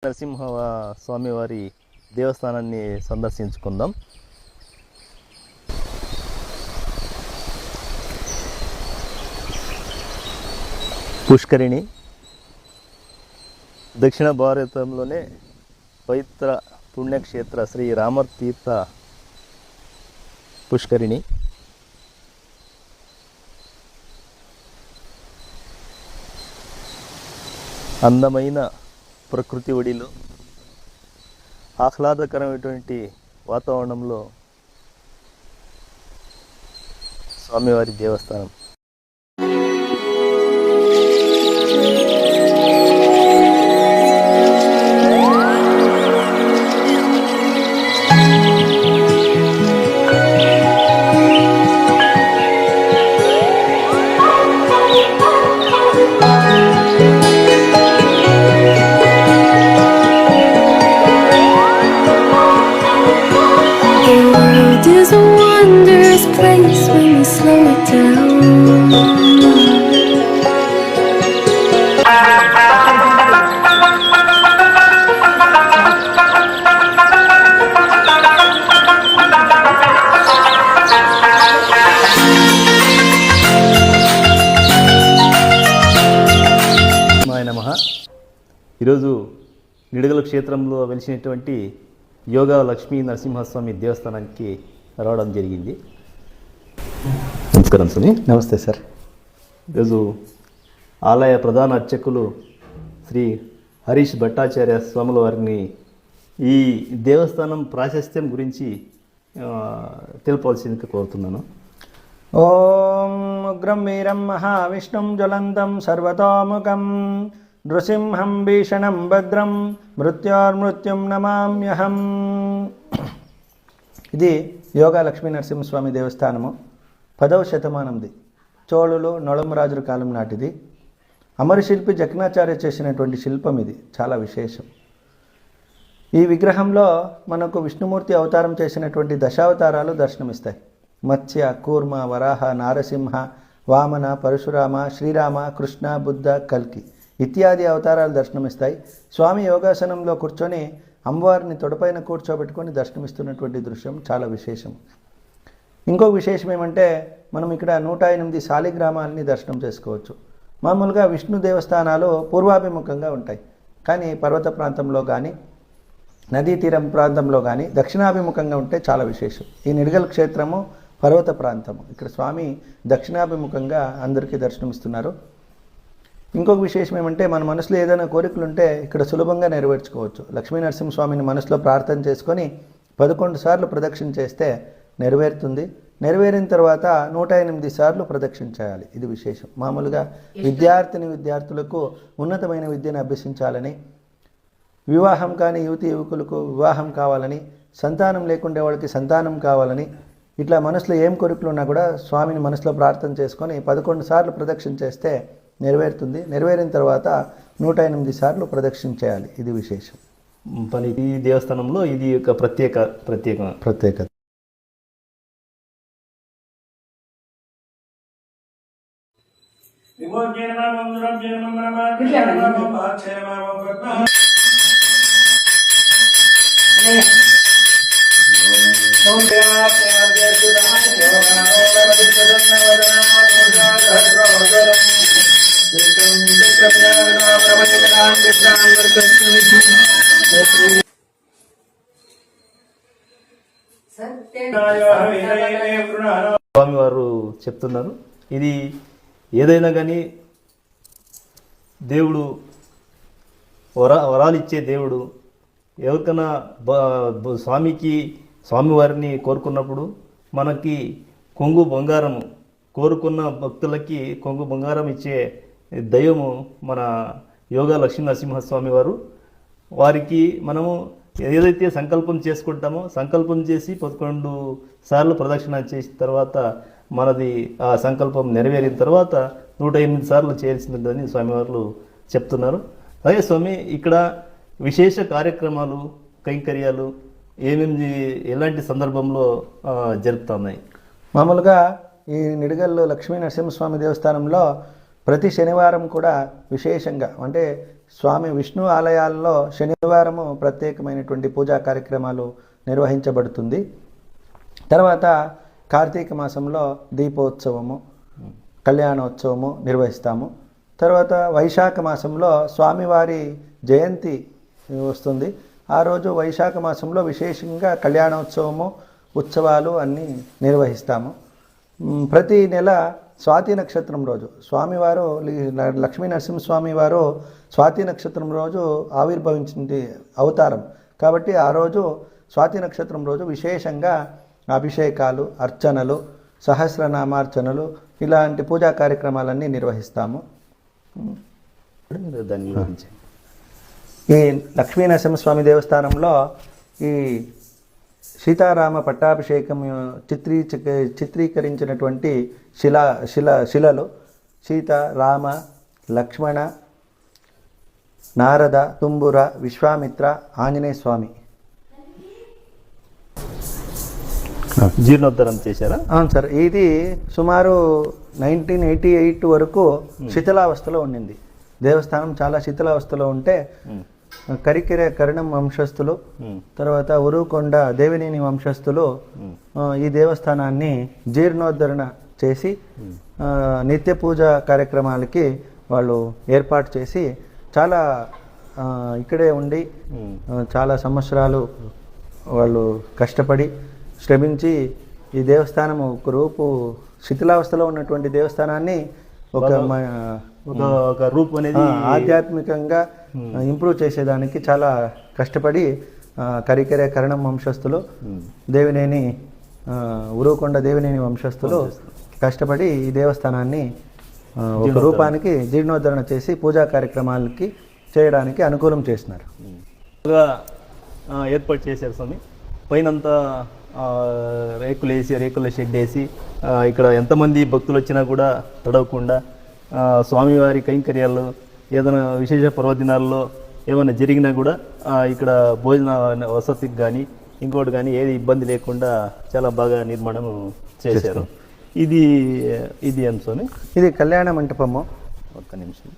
నరసింహ స్వామివారి దేవస్థానాన్ని సందర్శించుకుందాం. పుష్కరిణి దక్షిణ భారతంలోనే పవిత్ర పుణ్యక్షేత్ర శ్రీ రామతీర్థ పుష్కరిణి. అందమైన ప్రకృతి ఒడిలో ఆహ్లాదకరమైనటువంటి వాతావరణంలో స్వామివారి దేవస్థానం. It's a wondrous place when we slow it down. నమః. ఈరోజు నిడగల క్షేత్రంలో వెలిసినటువంటి యోగా లక్ష్మీ నరసింహస్వామి దేవస్థానానికి రావడం జరిగింది. నమస్కారం స్వామి. నమస్తే సార్. ఈరోజు ఆలయ ప్రధాన అర్చకులు శ్రీ హరీష్ భట్టాచార్య స్వాముల వారిని ఈ దేవస్థానం ప్రాశస్త్యం గురించి తెలుపవలసిందిగా కోరుతున్నాను. ఓం ఉగ్రం వీరం మహావిష్ణుం జ్వలంతం సర్వతోముఖం నృసింహం భీషణం భద్రం మృత్యోర్మృత్యుం నమామ్యహం. ఇది యోగా లక్ష్మీ నరసింహస్వామి దేవస్థానము 10వ శతమానంది. చోళులు నొళమరాజుల కాలం నాటిది. అమరశిల్పి జకణాచార్య చేసినటువంటి శిల్పం ఇది, చాలా విశేషం. ఈ విగ్రహంలో మనకు విష్ణుమూర్తి అవతారం చేసినటువంటి దశావతారాలు దర్శనమిస్తాయి. మత్స్య, కూర్మ, వరాహ, నారసింహ, వామన, పరశురామ, శ్రీరామ, కృష్ణ, బుద్ధ, కల్కి ఇత్యాది అవతారాలు దర్శనమిస్తాయి. స్వామి యోగాసనంలో కూర్చొని అమ్మవారిని తొడపైన కూర్చోబెట్టుకొని దర్శనమిస్తున్నటువంటి దృశ్యం చాలా విశేషం. ఇంకొక విశేషం ఏమంటే, మనం ఇక్కడ 108 శాలిగ్రామాలని దర్శనం చేసుకోవచ్చు. మామూలుగా విష్ణు దేవస్థానాలు పూర్వాభిముఖంగా ఉంటాయి, కానీ పర్వత ప్రాంతంలో కానీ నదీ తీరం ప్రాంతంలో కానీ దక్షిణాభిముఖంగా ఉంటే చాలా విశేషం. ఈ నిడగల్ క్షేత్రము పర్వత ప్రాంతము. ఇక్కడ స్వామి దక్షిణాభిముఖంగా అందరికీ దర్శనమిస్తున్నారు. ఇంకొక విశేషం ఏమంటే, మన మనసులో ఏదైనా కోరికలు ఉంటే ఇక్కడ సులభంగా నెరవేర్చుకోవచ్చు. లక్ష్మీ నరసింహస్వామిని మనసులో ప్రార్థన చేసుకొని 11 సార్లు ప్రదక్షిణ చేస్తే నెరవేరుతుంది. నెరవేరిన తర్వాత 108 సార్లు ప్రదక్షిణ చేయాలి. ఇది విశేషం. మామూలుగా విద్యార్థులకు ఉన్నతమైన విద్యను అభ్యసించాలని, వివాహం కాని యువతి యువకులకు వివాహం కావాలని, సంతానం లేకుండే వాళ్ళకి సంతానం కావాలని, ఇట్లా మనసులో ఏం కోరికలు ఉన్నా కూడా స్వామిని మనసులో ప్రార్థన చేసుకొని 11 సార్లు ప్రదక్షిణ చేస్తే నెరవేరుతుంది. నెరవేరిన తర్వాత 108 సార్లు ప్రదక్షిణ చేయాలి. ఇది విశేషం. మరి ఈ దేవస్థానంలో ఇది ఒక ప్రత్యేకత. స్వామివారు చెప్తున్నారు, ఇది ఏదైనా కానీ దేవుడు వరాలు ఇచ్చే దేవుడు. ఎవరికైనా స్వామివారిని కోరుకున్నప్పుడు మనకి కొంగు బంగారము, కోరుకున్న భక్తులకి కొంగు బంగారం ఇచ్చే దైవము మన యోగా లక్ష్మీ నరసింహస్వామి వారు. వారికి మనము ఏదైతే సంకల్పం చేసుకుంటామో సంకల్పం చేసి 11 సార్లు ప్రదక్షిణ చేసిన తర్వాత మనది ఆ సంకల్పం నెరవేరిన తర్వాత 108 సార్లు చేయాల్సిందని స్వామివారు చెప్తున్నారు. అలాగే స్వామి, ఇక్కడ విశేష కార్యక్రమాలు కైంకర్యాలు ఎలాంటి సందర్భంలో జరుపుతున్నాయి? మామూలుగా ఈ నిడగల్లో లక్ష్మీ నరసింహస్వామి దేవస్థానంలో ప్రతి శనివారం కూడా విశేషంగా, అంటే స్వామి విష్ణు ఆలయాల్లో శనివారము ప్రత్యేకమైనటువంటి పూజా కార్యక్రమాలు నిర్వహించబడుతుంది. తర్వాత కార్తీక మాసంలో దీపోత్సవము, కళ్యాణోత్సవము నిర్వహిస్తాము. తర్వాత వైశాఖ మాసంలో స్వామివారి జయంతి వస్తుంది. ఆ రోజు వైశాఖ మాసంలో విశేషంగా కళ్యాణోత్సవము, ఉత్సవాలు అన్నీ నిర్వహిస్తాము. ప్రతి నెల స్వాతి నక్షత్రం రోజు స్వామివారు లక్ష్మీ నరసింహస్వామి వారు స్వాతి నక్షత్రం రోజు ఆవిర్భవించింది అవతారం కాబట్టి ఆ రోజు స్వాతి నక్షత్రం రోజు విశేషంగా అభిషేకాలు, అర్చనలు, సహస్రనామార్చనలు ఇలాంటి పూజా కార్యక్రమాలన్నీ నిర్వహిస్తాము. దాని గురించి ఈ లక్ష్మీ నరసింహస్వామి దేవస్థానంలో ఈ సీతారామ పట్టాభిషేకం చిత్రీకరించినటువంటి శిలలు సీత, రామ, లక్ష్మణ, నారద, తుంబుర, విశ్వామిత్ర, ఆంజనేయ స్వామి. జీర్ణోద్ధరణ చేశారా? అవును సార్, ఇది సుమారు 1988 వరకు శిథిలావస్థలో ఉండింది. దేవస్థానం చాలా శిథిలావస్థలో ఉంటే కరికెర కరణం వంశస్థులు, తర్వాత ఉరుకొండ దేవినేని వంశస్థులు ఈ దేవస్థానాన్ని జీర్ణోద్ధరణ చేసి నిత్య పూజ కార్యక్రమాలకి వాళ్ళు ఏర్పాటు చేసి చాలా ఇక్కడే ఉండి చాలా సంవత్సరాలు వాళ్ళు కష్టపడి శ్రమించి ఈ దేవస్థానం ఒక రూపు శిథిలావస్థలో ఉన్నటువంటి దేవస్థానాన్ని ఒక రూపు అనేది ఆధ్యాత్మికంగా ఇంప్రూవ్ చేసేదానికి చాలా కష్టపడి కరికెర కరణం వంశస్థులు, దేవినేని ఉరుకొండ దేవినేని వంశస్థులు కష్టపడి ఈ దేవస్థానాన్ని ఒక రూపానికి జీర్ణోద్ధరణ చేసి పూజా కార్యక్రమాలకి చేయడానికి అనుకూలం చేసినారు. ఏర్పాటు చేశారు స్వామి. పైనంతా రేకుల షెడ్ వేసి ఇక్కడ ఎంతమంది భక్తులు వచ్చినా కూడా తడవకుండా స్వామివారి కైంకర్యాలు ఏదైనా విశేష పర్వదినాల్లో ఏమైనా జరిగినా కూడా ఇక్కడ భోజన వసతికి కానీ ఇంకోటి కానీ ఏది ఇబ్బంది లేకుండా చాలా బాగా నిర్మాణం చేశారు. ఇది ఏం స్వామి? ఇది కళ్యాణ మంటపము. ఒక్క నిమిషం,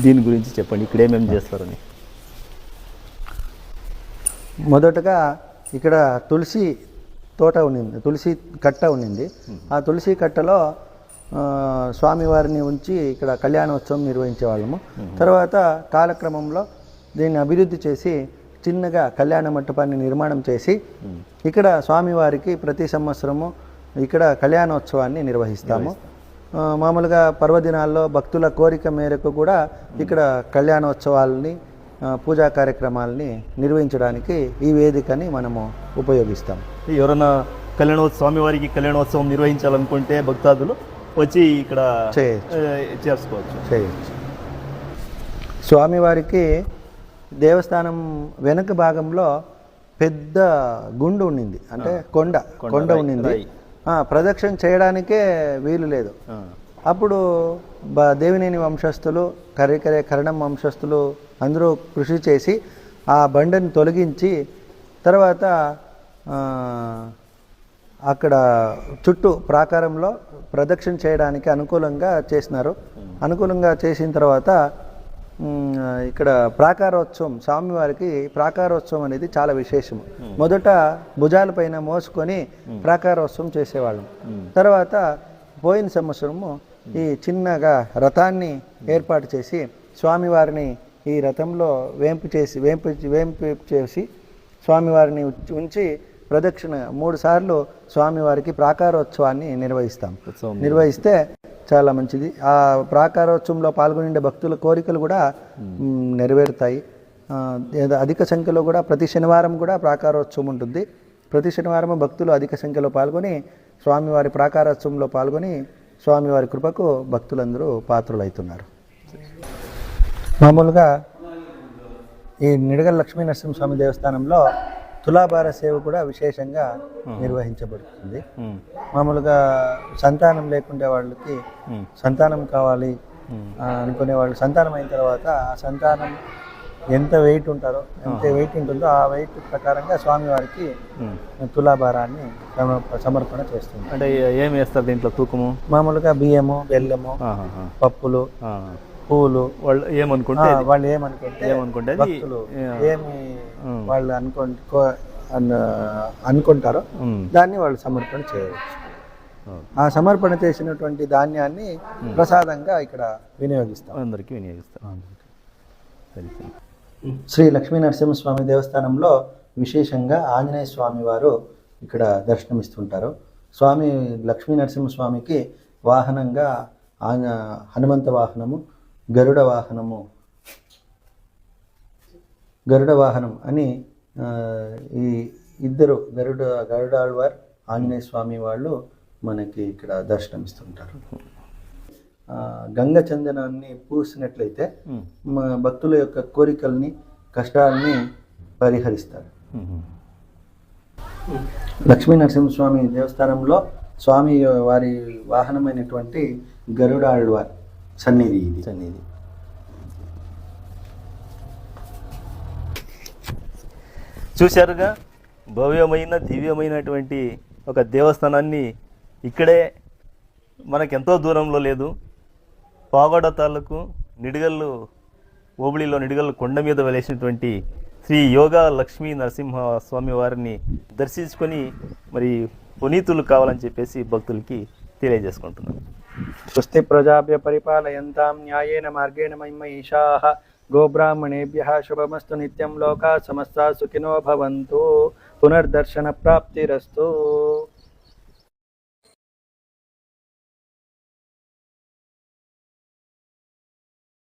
దీని గురించి చెప్పండి, ఇక్కడ ఏమేమి చేస్తారని. మొదటగా ఇక్కడ తులసి తోట ఉండింది, తులసి కట్ట ఉండింది. ఆ తులసి కట్టలో స్వామివారిని ఉంచి ఇక్కడ కళ్యాణోత్సవం నిర్వహించేవాళ్ళము. తర్వాత కాలక్రమంలో దీన్ని అభివృద్ధి చేసి చిన్నగా కళ్యాణ మంటపాన్ని నిర్మాణం చేసి ఇక్కడ స్వామివారికి ప్రతి సంవత్సరము ఇక్కడ కళ్యాణోత్సవాన్ని నిర్వహిస్తాము. మామూలుగా పర్వదినాల్లో భక్తుల కోరిక మేరకు కూడా ఇక్కడ కళ్యాణోత్సవాలని పూజా కార్యక్రమాలని నిర్వహించడానికి ఈ వేదికని మనము ఉపయోగిస్తాం. ఎవరైనా స్వామివారికి కళ్యాణోత్సవం నిర్వహించాలనుకుంటే భక్తాదులు వచ్చి ఇక్కడ చేయొచ్చు. స్వామివారికి దేవస్థానం వెనుక భాగంలో పెద్ద గుండు ఉండింది, అంటే కొండ ఉండింది. ప్రదక్షిణ చేయడానికే వీలు లేదు. అప్పుడు దేవినేని వంశస్థులు, కరికెర కరణం వంశస్థులు అందరూ కృషి చేసి ఆ బండని తొలగించి తర్వాత అక్కడ చుట్టూ ప్రాకారంలో ప్రదక్షిణ చేయడానికి అనుకూలంగా చేసినారు. అనుకూలంగా చేసిన తర్వాత ఇక్కడ ప్రాకారోత్సవం, స్వామివారికి ప్రాకారోత్సవం అనేది చాలా విశేషము. మొదట భుజాలపైన మోసుకొని ప్రాకారోత్సవం చేసేవాళ్ళం. తర్వాత పోయిన సంవత్సరము ఈ చిన్నగా రథాన్ని ఏర్పాటు చేసి స్వామివారిని ఈ రథంలో వేంపు చేసి స్వామివారిని ఉంచి ప్రదక్షిణ 3 సార్లు స్వామివారికి ప్రాకారోత్సవాన్ని నిర్వహిస్తే చాలా మంచిది. ఆ ప్రాకారోత్సవంలో పాల్గొనే భక్తుల కోరికలు కూడా నెరవేరుతాయి. అధిక సంఖ్యలో కూడా ప్రతి శనివారం కూడా ప్రాకారోత్సవం ఉంటుంది. ప్రతి శనివారం భక్తులు అధిక సంఖ్యలో పాల్గొని స్వామివారి ప్రాకారోత్సవంలో పాల్గొని స్వామివారి కృపకు భక్తులందరూ పాత్రులవుతున్నారు. మామూలుగా ఈ నిడగల లక్ష్మీ నరసింహస్వామి దేవస్థానంలో తులాభార సేవ కూడా విశేషంగా నిర్వహించబడుతుంది. మామూలుగా సంతానం లేకుండే వాళ్ళకి సంతానం కావాలి అనుకునే వాళ్ళు సంతానం అయిన తర్వాత ఆ సంతానం ఎంత వెయిట్ ఉంటారో ఎంత వెయిట్ ఉంటుందో ఆ వెయిట్ ప్రకారంగా స్వామివారికి తులాభారాన్ని సమర్పణ చేస్తుంది. అంటే ఏం వేస్తారు దీంట్లో తూకము? మామూలుగా బియ్యము, బెల్లము, పప్పులు, పూలు. వాళ్ళు ఏమనుకుంటే ఏమనుకుంటే భక్తులు ఏమి వాళ్ళు అనుకుంటారో దాన్ని వాళ్ళు సమర్పణ చేయవచ్చు. ఆ సమర్పణ చేసినటువంటి ధాన్యాన్ని ప్రసాదంగా ఇక్కడ వినియోగిస్తాం, అందరికీ వినియోగిస్తాం. శ్రీ లక్ష్మీ నరసింహస్వామి దేవస్థానంలో విశేషంగా ఆంజనేయ స్వామి వారు ఇక్కడ దర్శనమిస్తుంటారు. స్వామి లక్ష్మీ నరసింహస్వామికి వాహనంగా హనుమంత వాహనము, గరుడ వాహనం అని ఈ ఇద్దరు గరుడాళ్వార్, ఆంజనేయ స్వామి వాళ్ళు మనకి ఇక్కడ దర్శనమిస్తుంటారు. గంగ చందనాన్ని పూసినట్లయితే భక్తుల యొక్క కోరికల్ని, కష్టాలని పరిహరిస్తారు. లక్ష్మీ నరసింహస్వామి దేవస్థానంలో స్వామి వారి వాహనమైనటువంటి గరుడాళ్వార్ సన్నిధి ఇది. చూశారుగా, భవ్యమైన దివ్యమైనటువంటి ఒక దేవస్థానాన్ని ఇక్కడే మనకెంతో దూరంలో లేదు. పాగొడ తాలూకు నిడిగల్లు ఓబుళిలో నిడిగల్లు కొండ మీద వెలేసినటువంటి శ్రీ యోగా లక్ష్మీ నరసింహ స్వామి వారిని దర్శించుకొని మరి పునీతులు కావాలని చెప్పేసి భక్తులకి తెలియజేసుకుంటున్నాం. స్వస్తి ప్రజాభ్య పరిపాలయంతాం న్యాయేన మార్గేణ మహిమహీషాః గోబ్రాహ్మణేభ్యః శుభమస్తు నిత్యం లోకాః సమస్తాః సుఖినో భవంతు. పునర్దర్శన ప్రాప్తిరస్తు.